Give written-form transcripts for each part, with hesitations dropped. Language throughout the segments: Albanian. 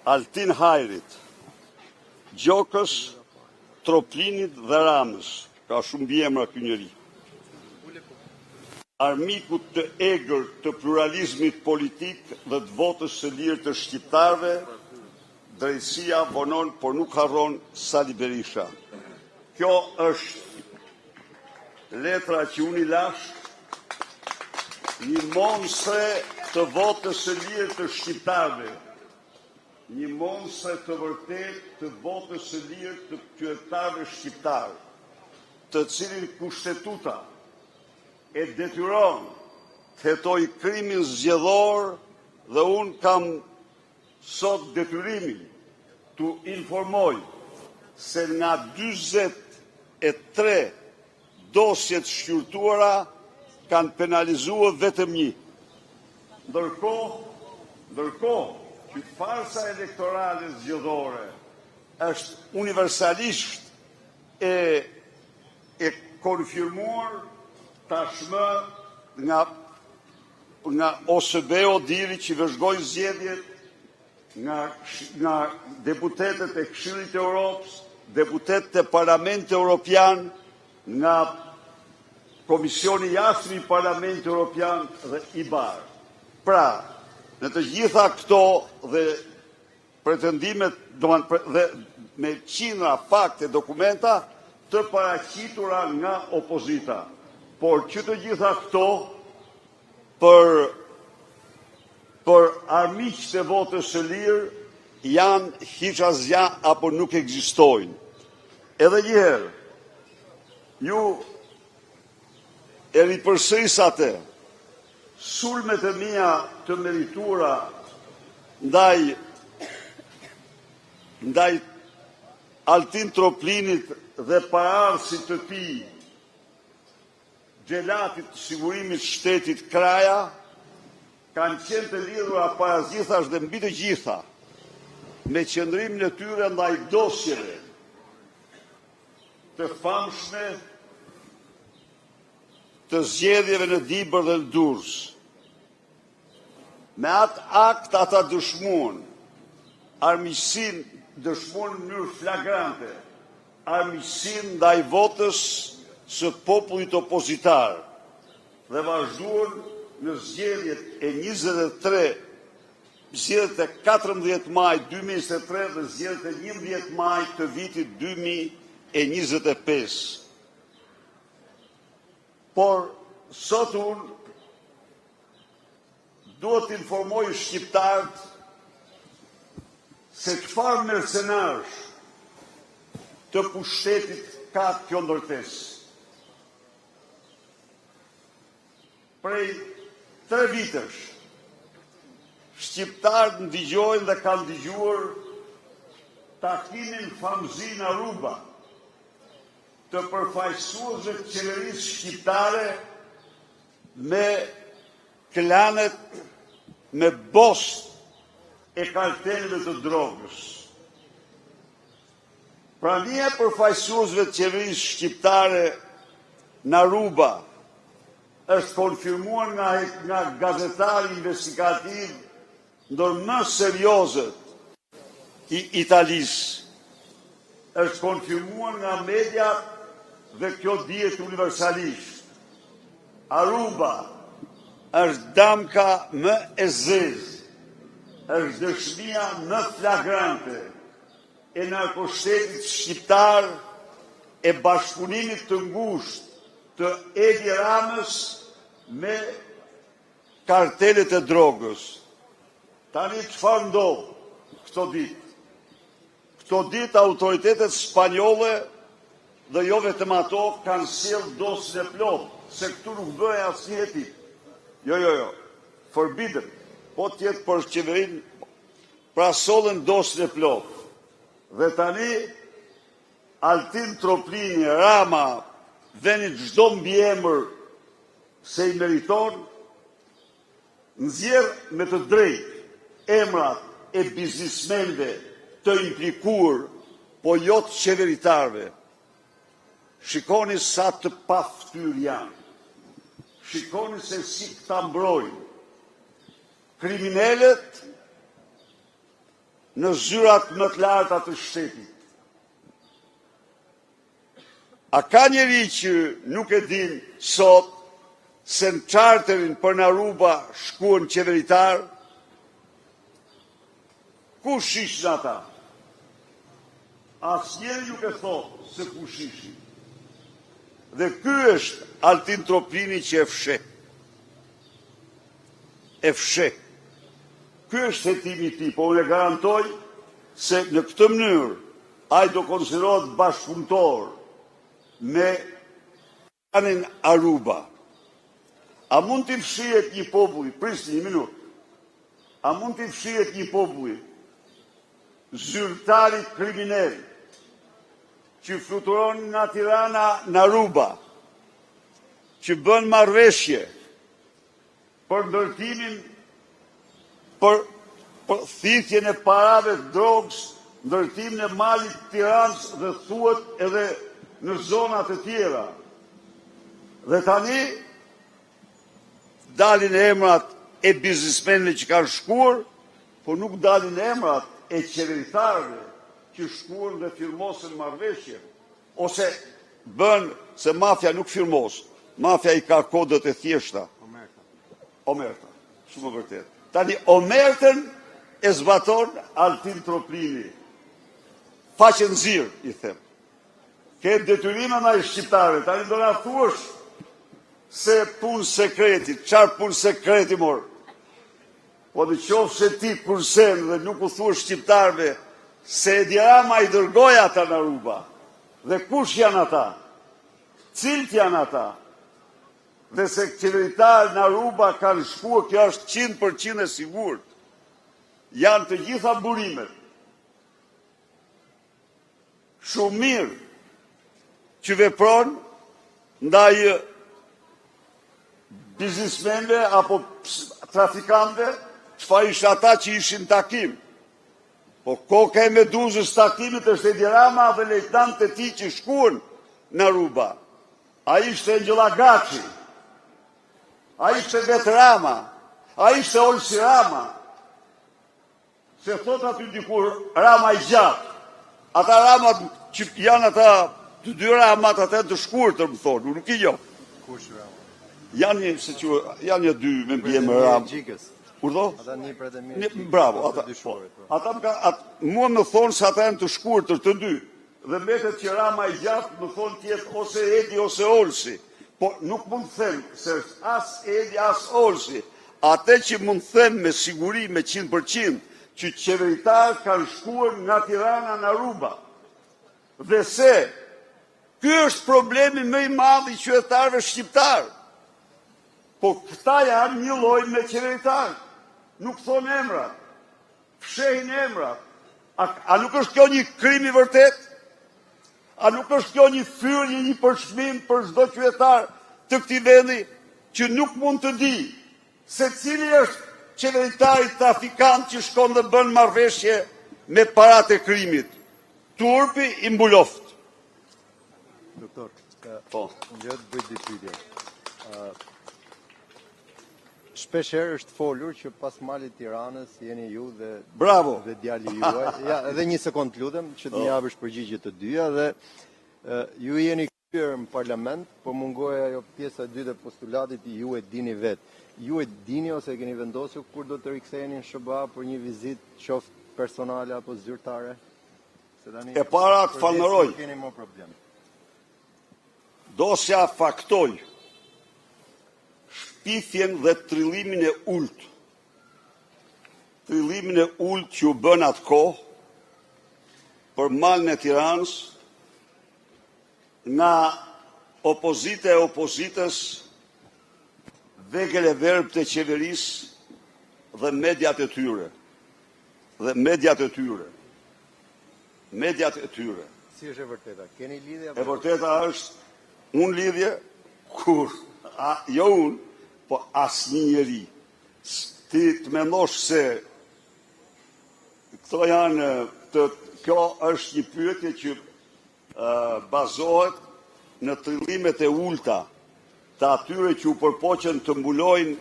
Altin Hajrit, Gjokës, Troplinit dhe Ramës, ka shumë biemra ky njeri. Armikut të egër të pluralizmit politik dhe të votës së lirë të shqiptarëve, drejtësia vonon, por nuk harron Sali Berisha. Kjo është letra që unë i lash, një monstre të votës së lirë të shqiptarëve, një monstre të vërtet të votës së lirë të qytetarëve shqiptarë, të cilin kushtetuta e detyron të hetoj krimin zgjedhor, dhe unë kam sot detyrimin të informoj se nga 43 dosjet shqyrtuara kanë penalizuar vetëm një. Ndërkohë që farsa elektorale zgjedhore është universalisht e konfirmuar tashmë nga OSBE-o diri që vëzhgojnë zgjedhjet, nga deputetët e Këshillit të Europës, deputetët e Parlamentit Evropian, nga Komisioni i Jashtëm i Parlamentit Evropian dhe IBAR. Pra, në të gjitha këto dhe pretendimet dhe me qindra fakte dokumenta të paraqitura nga opozita. Por që të gjitha këto për armiqët e votës së lirë janë hiç asgjë apo nuk ekzistojnë. Edhe një herë, ju e ripërsëris atë, sulmet e mia të merituara ndaj Altin Troplinit dhe paraardhësit të tij, Gjelatit të sigurimit shtetit Kraja, kanë qenë të lidhura parazgjithash dhe mbi të gjitha me qëndrimin e tyre ndaj dosjeve të famshme të zgjedhjeve në Dibër dhe në Durrës. Me atë akt ata dëshmuan armiqsinë, dëshmuan në mënyrë flagrante armiqsinë ndaj votës së popullit opozitar dhe vazhduan në zgjedhjet e 14 maj 2023 dhe zgjedhjet e 11 maj të vitit 2025. Por sot unë duhet të informoj shqiptarët se çfarë mercenarësh të pushtetit ka kjo ndërtesë. Prej 3 vitesh, shqiptarët ndigjojnë dhe kanë dëgjuar takimin famëzin Aruba të përfaqësuesve të qeverisë shqiptare me klanet, me bost e karteleve të drogës. Prania e përfaqësuesve të qeverisë shqiptare në Aruba është konfirmuar nga gazetari investigativ ndër më seriozët i Italisë. Është konfirmuar nga media dhe kjo dihet universalisht. Aruba është damka më e zezë, është dëshmia më flagrante e narkoshtetit shqiptar, e bashkëpunimit të ngushtë të Edi Ramës me kartelet e drogës. Tani çfarë ndodh këto ditë? Këto ditë autoritetet spanjolle dhe jo vetëm ato kanë sjellë dosjen e plotë, se këtu nuk bëhet asnjë hetim. Jo. Forbidden. Po tjetë për qeverinë, pra sollën dosjen e plotë. Dhe tani Altin Troplini, Rama, veni çdo mbiemër se i meriton, nxjerr me të drejtë emrat e biznismenëve të implikuar, po jo të qeveritarëve. Shikoni sa të paftyr janë. Shikoni se si këta mbrojnë. Kriminalët në zyrat më të larta të shtetit. A ka njeri që nuk e din sot se në charterin për në Aruba shkuan qeveritar? Kush ishin ata? Asnjëri nuk e thot se kush ishin. Dhe ky është Altin Tropini që e fshe. Ky është hetimi i tij, po unë garantoj se në këtë mënyrë ai do konsiderohet bashkëpunëtor me klanin Aruba. A mund t'i fshihet një populli, prisni një minutë, a mund t'i fshihet një populli zyrtarit kriminal që fluturon nga Tirana në Aruba, që bën marrëveshje për ndërtimin, për thithjen e parave të drogës, ndërtimin e malit të Tiranës dhe thuhet edhe në zonat e tjera. Dhe tani dalin emrat e biznismenëve që kanë shkuar, po nuk dalin emrat e qeveritarëve që shkuan dhe firmosën marrëveshje, ose bën se mafja nuk firmos, mafja i ka kodët e thjeshta. Omerta, shumë vërtet. Tani omertën e zbaton Altin Tropini. Faqen zirë, i them. Ke detyrime nga i shqiptare, tani do na thuash se punë sekreti, qarë punë sekreti morë. Po në qofë se ti kursen dhe nuk u thua shqiptarve se Edi Rama i dërgoj ata në Aruba. Dhe kush janë ata? Cilët janë ata? Dhe se qeveritarë në Aruba kanë shkuar, kjo është 100% e sigurt. Janë të gjitha burimet. Shumë mirë që vepron ndaj biznismenve apo trafikantëve, çfarë ishte ata që ishin takim. Po koka e Meduzës takimit është Edi Rama dhe lejtnant e tij që shkuan në Aruba. A ishte Ngjella Gaçi, a ishte vetë Rama, a ishte Olsi Rama. Se thot aty dikur Rama i gjatë. Ata Ramat që janë ata të dy Ramat ata të shkurtër, më thonë, nuk i njoh. Kush Rama? Janë një dy me mbiemër Rama. Urdhë? Ata një për të mirë. Bravo, mua më thonë se ata janë të shkurtër të dy. Dhe mbetet që Rama i gjatë më thonë tjetë ose Edi ose Olsi. Po nuk mund të them se as Edi as Olsi. Ate që mund të them me siguri me 100% që qeveritarë kanë shkuar nga Tirana në Aruba. Dhe se ky është problemi më i madh i qytetarëve shqiptarë. Po këta janë një lloj me qeveritarë. Nuk thonë emrat, fshehin emrat. A nuk është kjo një krim i vërtet? A nuk është kjo një fyrje, një përshmim për çdo qytetar të këtij vendi që nuk mund të di se cili është qeveritari trafikant që shkon dhe bën marrëveshje me paratë e krimit? Turpi i mbuloft. Doktor, unë bëj dy pyetje. Shpeshherë është folur që pas malit Tiranës jeni ju dhe bravo dhe djali juaj. Ja, edhe një sekond lutem që të më japësh përgjigje të dyja dhe ju jeni kthyer në parlament, po mungoja ajo pjesa e dytë e postulatit ju e dini vet. Ju e dini ose e keni vendosur kur do të riktheheni në SBA për një vizitë qoftë personale apo zyrtare? Se tani e para të falënderoj. Keni më problem. Dosja faktoj shpifjen dhe trillimin e ult. Trillimin e ult që u bën atë kohë për malin e Tiranës nga opozita e opozitës, vegël e verbë të qeverisë dhe mediat e tyre. Mediat e tyre. Si është e vërteta? Keni lidhje? E vërteta është unë lidhje kur jo unë, po asnjë njeri. Ti të mendosh se këto janë kjo është një pyetje që bazohet në trillimet e ulta të atyre që u përpoqen të mbulojnë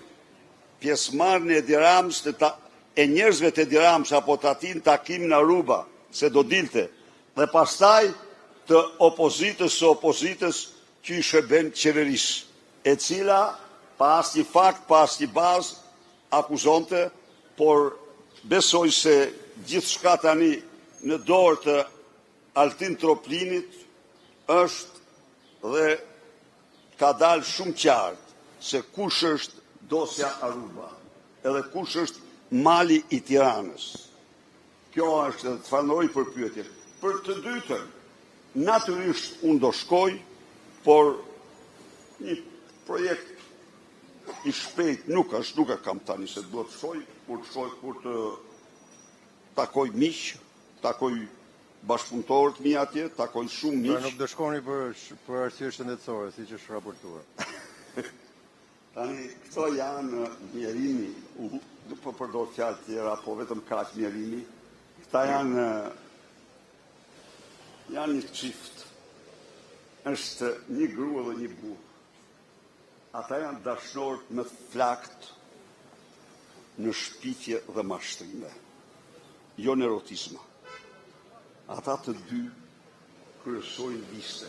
pjesëmarrjen e Edi Ramës e njerëzve të Edi Rama apo të atin takim në Aruba, se do dilte, dhe pastaj të opozitës që i shërben qeverisë, e cila pa asnjë fakt, pa asnjë bazë akuzonte, por besoj se gjithçka tani në dorë të Altin Troplinit është dhe ka dalë shumë qartë se kush është dosja Aruba, edhe kush është mali i Tiranës. Kjo është të fanoj për pyetje. Për të dytën, natyrisht unë do shkoj, por një projekt i shpejt nuk e kam tani se do të shkoj, kur të takoj miq, takoj bashkëpunëtorët mi atje, takoj shumë miq. Pra nuk do shkoni për arsye shëndetësore, siç është raportuar. Tani, këto janë mjerimi, nuk po përdor fjalë tjera, po vetëm kaq mjerimi. Këta janë një çift. Është një grua dhe një burr. Ata janë dashnor me flakt në shpifje dhe mashtrime, jo në erotizma. Ata të dy kryesojnë liste,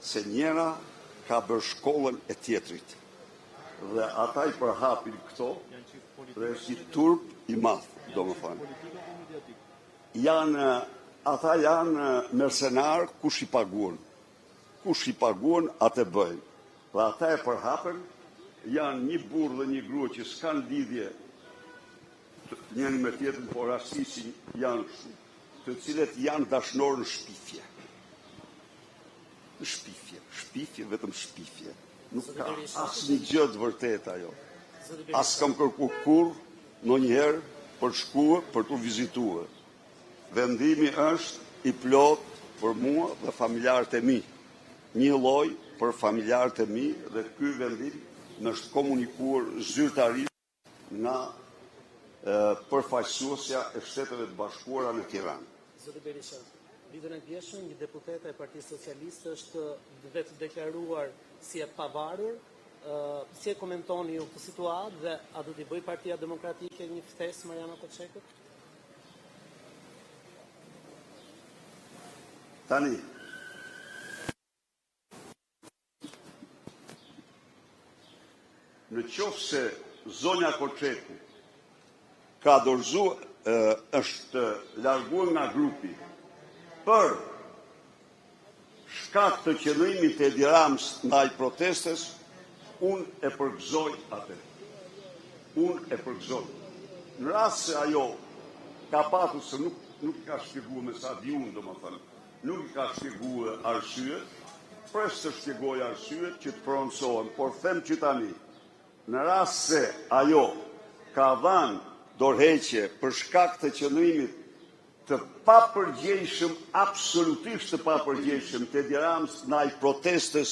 se njëra ka bërë shkollën e tjetrit, dhe ata i përhapin këto, dhe është një turp i madh, domethënë. Ata janë mercenar, kush i paguan, atë bëjnë. Dhe ata e përhapen, janë një burr dhe një grua që s'kan lidhje njëri me tjetrën, por rastisi janë shumë, të cilët janë dashnor në shpifje. Në shpifje, vetëm shpifje. Nuk ka asnjë gjë të vërtetë ajo. As kam kërkuar kurrë ndonjëherë për shkuar, për të vizituar. Vendimi është i plot për mua dhe familjarët e mi. Një lloj për familjarët e mi, dhe ky vendim në është komunikuar zyrtarisht nga përfaqësuesja e Shteteve të Bashkuara në Tiranë. Zoti Berisha, ditën e djeshme një deputete e Partisë Socialiste është vetë deklaruar si e pavarur. Si e komentoni ju këtë situatë dhe a do t'i bëj Partia Demokratike një ftesë Mariana Koçekut? Tani, në qoftë se zonja Koçeku ka është larguar nga grupi për shkak të qëndrimit të Edi Ramës ndaj protestës, unë e përgëzoj atë. Në rast se ajo ka patur se nuk ka shpjeguar me sa di unë, domethënë, nuk ka shpjeguar arsyet, pres të shpjegoj arsyet që të pronësohen, por them që tani, në rast se ajo ka dhënë dorëheqje për shkak të qëndrimit të papërgjegjshëm, absolutisht të papërgjegjshëm të Edi Ramës ndaj protestës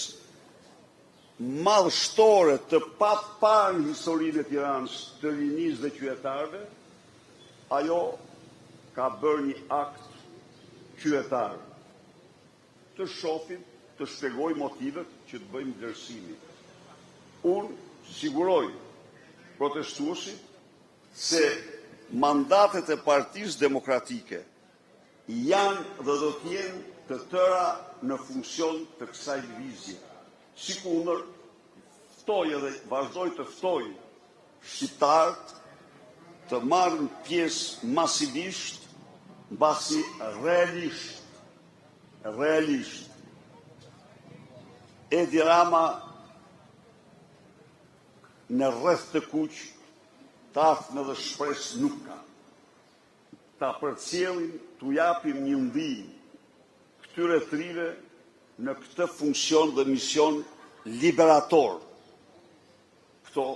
madhështore të paparë në historinë e Tiranës të rinisë dhe qytetarëve, ajo ka bërë një akt qytetar. Të shohim, të shpjegoj motivet që të bëjmë vlerësimin. Unë siguroj protestuesit se mandatet e Partisë Demokratike janë dhe do të jenë të tëra në funksion të kësaj lëvizje. Sikundër, ftoj edhe vazhdoj të ftoj shqiptarët të marrin pjesë masivisht, mbasi realisht. Edi Rama në rreth të kuq, tafnë dhe shpresë nuk ka. Ta përcjellim, t'u japim një ndihmë këtyre trive në këtë funksion dhe mision liberator. Këto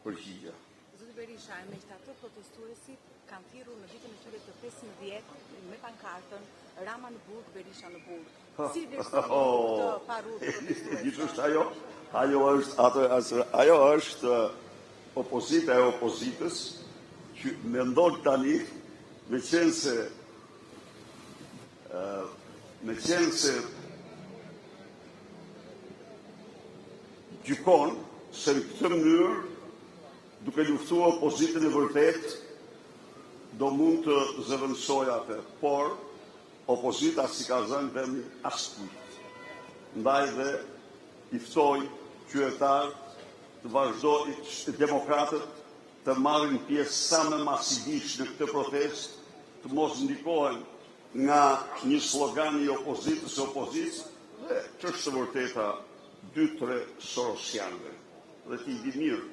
përgjigje. Zoti Berisha, me që ato protestuesit kanë thirrur në ditën e tyre të 15 me pankartën Rama në burg, Berisha në burg. Si vlerësoni këtë parur protestues? Gjithashtu ajo është opozita e opozitës që mendon tani me qenë se gjykon se në këtë mënyrë, duke luftuar opozitën e vërtet, do mund të zëvendësoj atë, por opozita si ka zënë vemi askujt. Ndaj dhe i ftoj qytetarë të vazhdojnë demokratët të marrin pjesë sa më masivisht në këtë protestë, të mos ndikohen nga një slogan i opozitës dhe që është të vërteta 2-3 sorosianëve. Dhe ti di mirë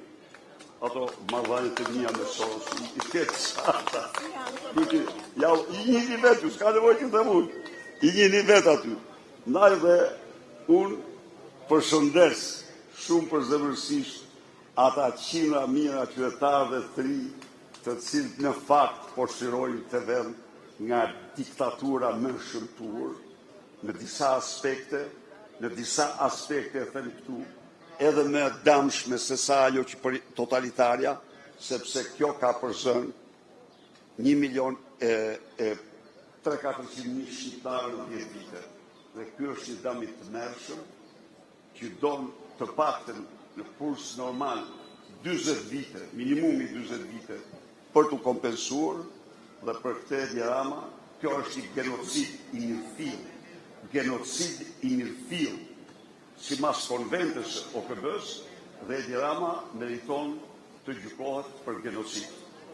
ato marrëdhëniet e mia me Soros, i ketë sata. Ja, i njëni vetë, s'ka nevojë të them unë. I njëni vetë aty. Ndaj dhe unë përshëndes shumë përzemërsisht ata qindra mijëra qytetarëve të ri, të cilët në fakt po shirojnë të vend nga diktatura më shëmtuar në disa aspekte e them këtu, edhe me damshme se sa ajo që për totalitarja, sepse kjo ka përzën 1.300.000 shqiptarë në 10 vite. Dhe kjo është një dam i tmerrshëm që donë të paktën në kurs normal 40 vite, minimumi 40 vite, për të kompensuar, dhe për këtë Edi Rama, kjo është një genocid i mirëfill, si mas konventës OKB-s, dhe Edi Rama meriton të gjykohet për genocid.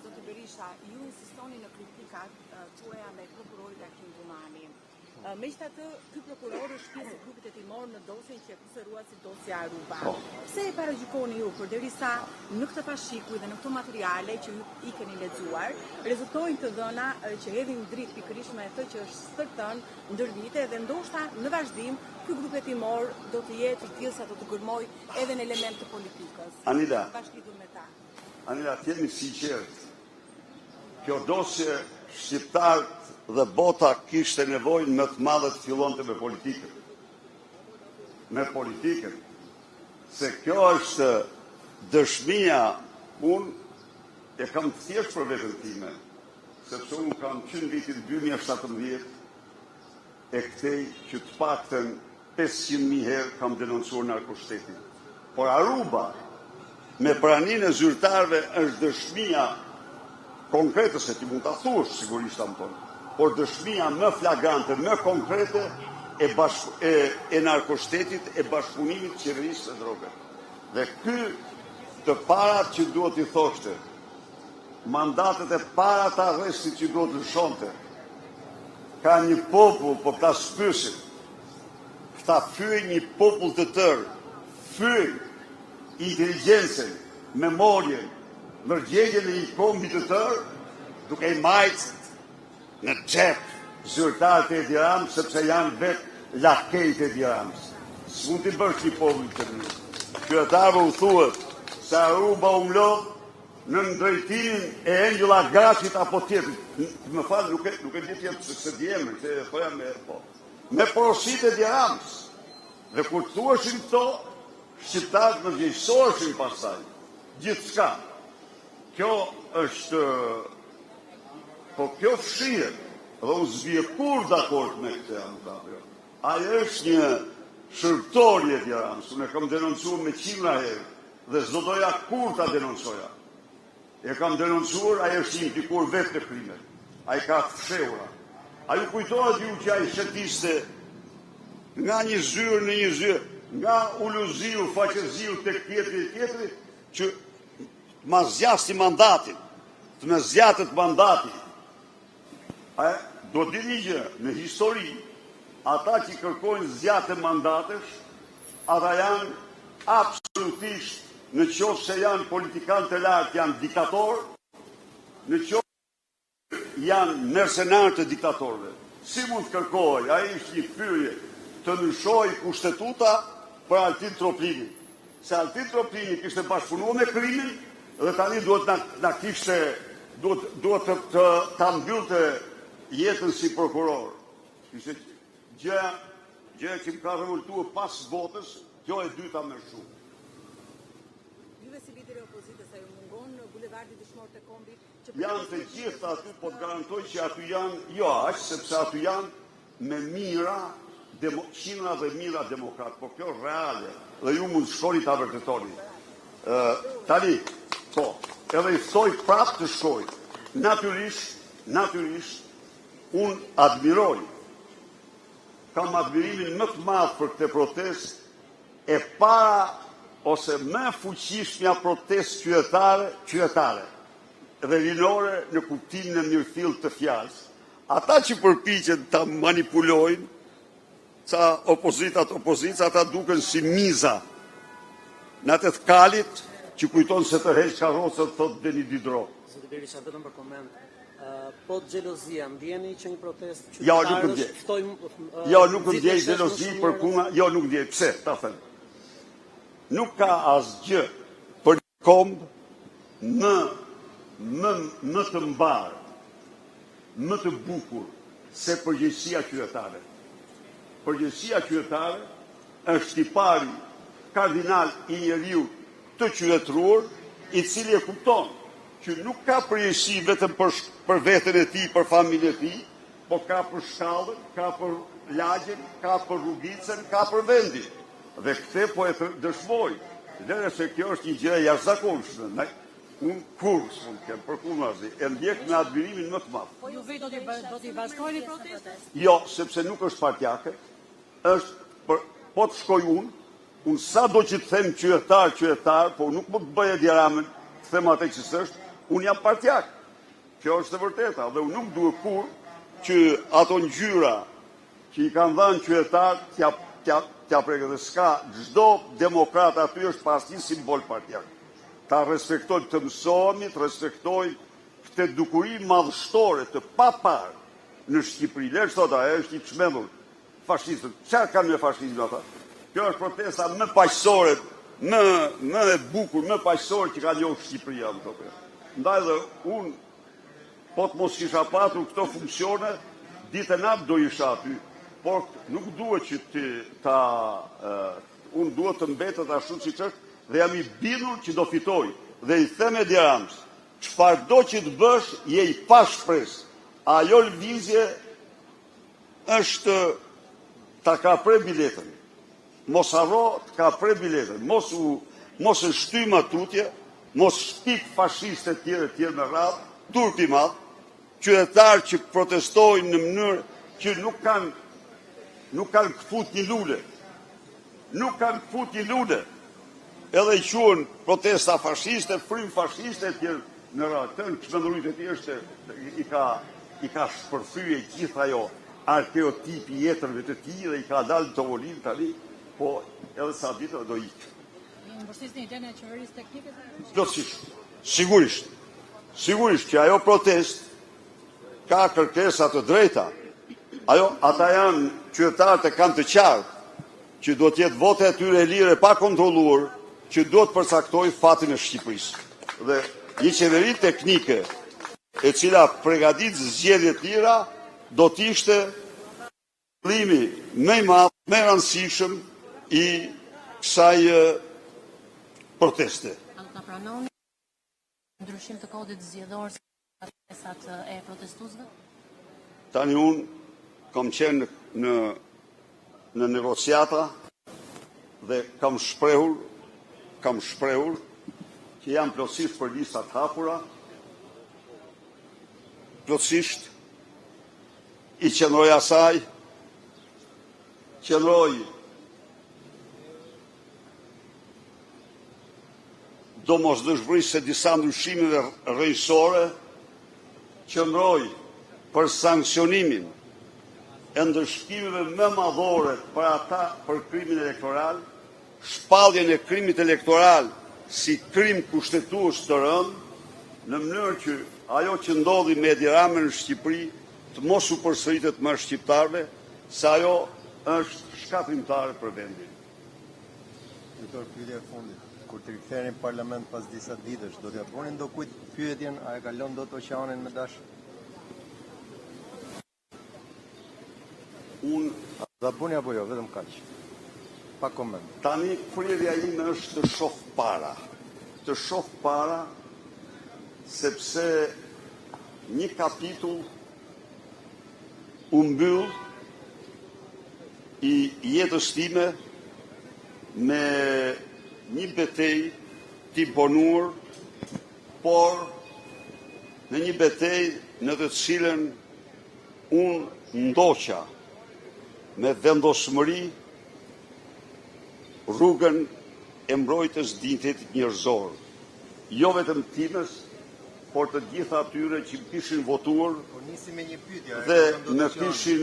Zoti Berisha, ju insistoni në kritikat tuaja ndaj prokurorit Akim Xhumani. Megjithatë, ky prokuror është pjesë e grupit hetimor në dosjen që akuzoruat si dosja Aruba. Pse e paragjykoni ju përderisa në këtë pashikuj dhe në këto materiale që ju i keni lexuar, rezultojnë të dhëna që hedhin dritë pikërisht me atë që është stërtën ndër vite dhe ndoshta në vazhdim ky grup hetimor do të jetë i tillë sa do të gërmoj edhe në element të politikës. Anila, Bashkëlidhur me ta. Anila, jemi sinqert. Kjo dosje shqiptarët dhe bota kishte nevojë më të madhe të fillonte me politikën. Me politikën. Se kjo është dëshmia, unë e kam thjesht për veten time, sepse unë kam qenë vitin 2017 e kthej që të paktën 500.000 herë kam denoncuar narkoshtetin. Por Aruba, me praninë e zyrtarëve, është dëshmia konkrete, se ti mund ta thuash sigurisht tonë, por dëshmia më flagrante, më konkrete e narkoshtetit, e bashkëpunimit të qeverisë së drogës. Dhe ky të parat që duhet i thoshte, mandatet e para të arrestit që duhet lëshonte, ka një popull, po ta spysin, këta fyën një popull të tërë, fyën inteligjencën, memorien, nërgjegjen e një kombi të tërë, duke i majtë në xhep zyrtarët e Edi Ramës, sepse janë vetë lakejt e Edi Ramës. S'mund t'i bësh një popull të mirë. Qytetarëve u thuhet se Aruba u mlodh në drejtimin e Engjëlla Gaçit apo tjetrit. Më fal, nuk e di tjetër se djemën, se thoja me porositë e Edi Ramës. Dhe kur thuheshin këto, shqiptarët më vjejsoheshin pastaj. Gjithçka. Kjo është, po kjo fshihet, dhe unë zbije kur dakord me këtë avokatëve. Ajo është një shërptorje e Edi Ramës, unë e kam denoncuar me 100 herë, dhe s'do doja kur ta denoncoja. E kam denoncuar, ajo është implikuar vetë në krimet. Ai ka fshehura. A ju kujtohet ju që ai shëtiste nga një zyrë në një zyrë, nga uluziu, faqeziu tek tjetri, që ma zjasti mandatin, të me zjatët mandatin. Do dini gjë, në histori, ata që kërkojnë zjatë mandatesh, ata janë absolutisht në qoftë se janë politikanë të lartë, janë diktatorë, në qoftë janë mercenarë të diktatorëve. Si mund të kërkoj, a ishtë një pyetje të ndryshoj kushtetuta për Altin Troplini. Se Altin Troplini kishte bashkëpunuar me krimin dhe tani duhet na kishte duhet të ta mbyllte jetën si prokuror. Ishte gjë që më ka revoltuar pas votës, kjo e dyta më shumë. Juve si lideri i opozitës, a ju mungon në bulevardi dëshmorët e kombit? Janë të gjitha aty, po të garantoj që aty janë, jo aq, sepse aty janë me qindra dhe mira demokrat, po kjo reale, dhe ju mund shkoni ta vërtetoni. Tani, po, edhe i ftoj prapë të shkoj, natyrisht, unë admiroj, kam admirimin më të madh për këtë protestë e para ose më fuqishmja protestë qytetare dhe rinore në kuptimin e mirëfillt të fjalës. Ata që përpiqen ta manipulojnë ca opozica, ata duken si miza në atë të kalit që kujton se të heq karrocën, thot Deni Diderot. Zoti Berisha, vetëm për koment. Po xhelozia, ndjeni që një protestë Ja, nuk ndjej. Jo, nuk ndjej xhelozi për puna, jo, nuk ndjej. Pse, ta them. Nuk ka asgjë për komb më të mbar, më të bukur se përgjegjësia qytetare. Përgjegjësia qytetare është tipari kardinal i njeriu të qytetëruar, i cili e kupton që nuk ka përgjegjësi vetëm për veten e tij, për familjen e tij, po ka për shkallën, ka për lagjen, ka për rrugicën, ka për vendin. Dhe këtë po e dëshmoj, dhe se kjo është një gjë e jashtëzakonshme. Unë kur s'unë kem për kunazi, e ndjek me admirimin më të madh. Po ju vetë do t'i vazhdojni protestën? Jo, sepse nuk është partjake, është po të shkoj unë sa do që të them qytetar, po nuk më të bëj diaramën, të them atë që s'është, unë jam partjak. Kjo është e vërteta, dhe unë nuk duhet kur që ato ngjyra që i kanë dhënë qytetar t'ja prekë dhe s'ka, çdo demokrat aty është pas një simbol partjak. Ta respektoj të mësohemi, të respektoj këtë dukuri madhështore të papar në Shqipëri. Lesh thot, ajo është i çmendur fashistët. Çfarë kanë me fashizmin ata? Kjo është protesta më paqësore, më e bukur, më paqësore që ka njohur Shqipëria në këtë. Ndaj dhe unë, po të mos kisha patur këto funksione, ditën natë do isha aty. Por nuk duhet që unë duhet të mbetet ashtu siç është, dhe jam i bindur që do fitoj. Dhe i them Edi Ramës, çfarë do që të bësh, je i pa shpresë. Ajo lëvizje është ta kapre biletën. Mos harro të kapre biletën. Mos e shtym atutje, mos shpik fashiste tjerë me radhë, turpi madh, qytetarë që protestojnë në mënyrë që nuk kanë këfut një lule. Nuk kanë këfut një lule. Edhe i quhen protesta fashiste, frim fashiste tjerë në radhë. Të në çmendurit e tij është i ka shpërthyer gjithë ajo arkeotipi jetërve të tij dhe i ka dalë Tovolin tani, po edhe sa ditë do ikë. Ju mbështetni idenë e qeverisë teknike? Plotësisht. Sigurisht që ajo protest ka kërkesa të drejta. Ata janë qytetarët e kanë të qartë që do të jetë vote e tyre e lire pa kontrolluar, që do të përcaktoj fatin e Shqipërisë. Dhe një qeveri teknike e cila përgatit zgjedhje të tjera do të ishte qëllimi më i madh, më i rëndësishëm i kësaj proteste. A do ta pranoni ndryshim të kodit zgjedhor si protestat e protestuesve? Tani unë kam qenë në negociata dhe kam shprehur që jam plotësisht për listat hapura, plotësisht i qëndroj asaj, qëndroj domosdoshmërisht se disa ndryshimeve rrënjësore, qëndroj për sankcionimin e ndërshkimeve më madhore për krimin elektoral, shpalljen e krimit elektoral si krim kushtetues të rënd, në mënyrë që ajo që ndodhi me Edi Ramën në Shqipëri të mos u përsëritet më shqiptarëve, se ajo është shkatrimtare për vendin. Doktor, pyetja e fundit. Kur të riktheheni në parlament pas disa ditësh, do t'ja bëni ndokujt pyetjen a e kalon dot oqeanin me dash? Unë Do bëni apo jo, vetëm kaq. Pa koment. tani fryrja ime është të shoh para. Të shoh para sepse një kapitull u mbyll i jetës time me një betejë të imponuar, por në një betejë në të cilën unë ndoqa me vendosmëri rrugën e mbrojtjes dinjitetit njerëzor, jo vetëm timës, por të gjitha atyre që kishin votuar Po nisi me një pyetje. dhe në kishin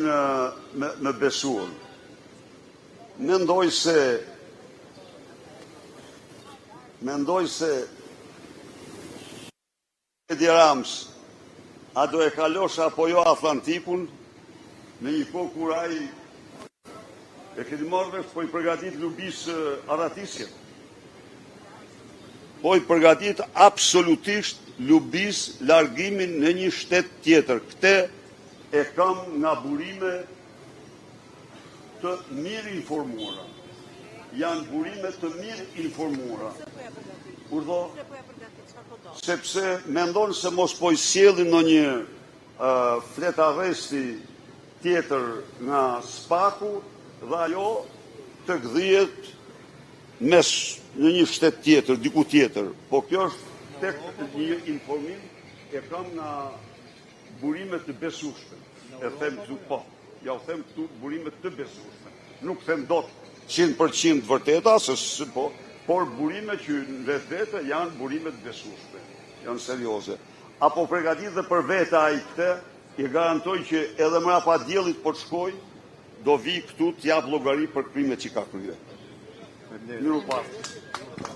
me besuar. Mendoj se Edi Rams a do e kalosh apo jo Atlantikun në një kohë kur ai e keni marrë vesh po i përgatit lubis aratisjen. Po i përgatit absolutisht lubis largimin në një shtet tjetër. Këte e kam nga burime të mirë informuara. Janë burime të mirë informuara. Urdhë? Sepse mendon se mos po i sjellin në një flet arresti tjetër nga Spaku dhe ajo të gdhijet mes në një shtet tjetër, diku tjetër. Po kjo është tek një informim e kam nga burime të besueshme. E them këtu po. Ja u them këtu burime të besueshme. Nuk them dot 100% vërteta, se po, por burime që në vetë janë burime të besueshme. Janë serioze. Apo përgatit dhe për vete ai këtë, i garantoj që edhe mrapa diellit po të shkoj, do vi këtu t'jap llogari për krimet që ka kryer. Mirupafshim.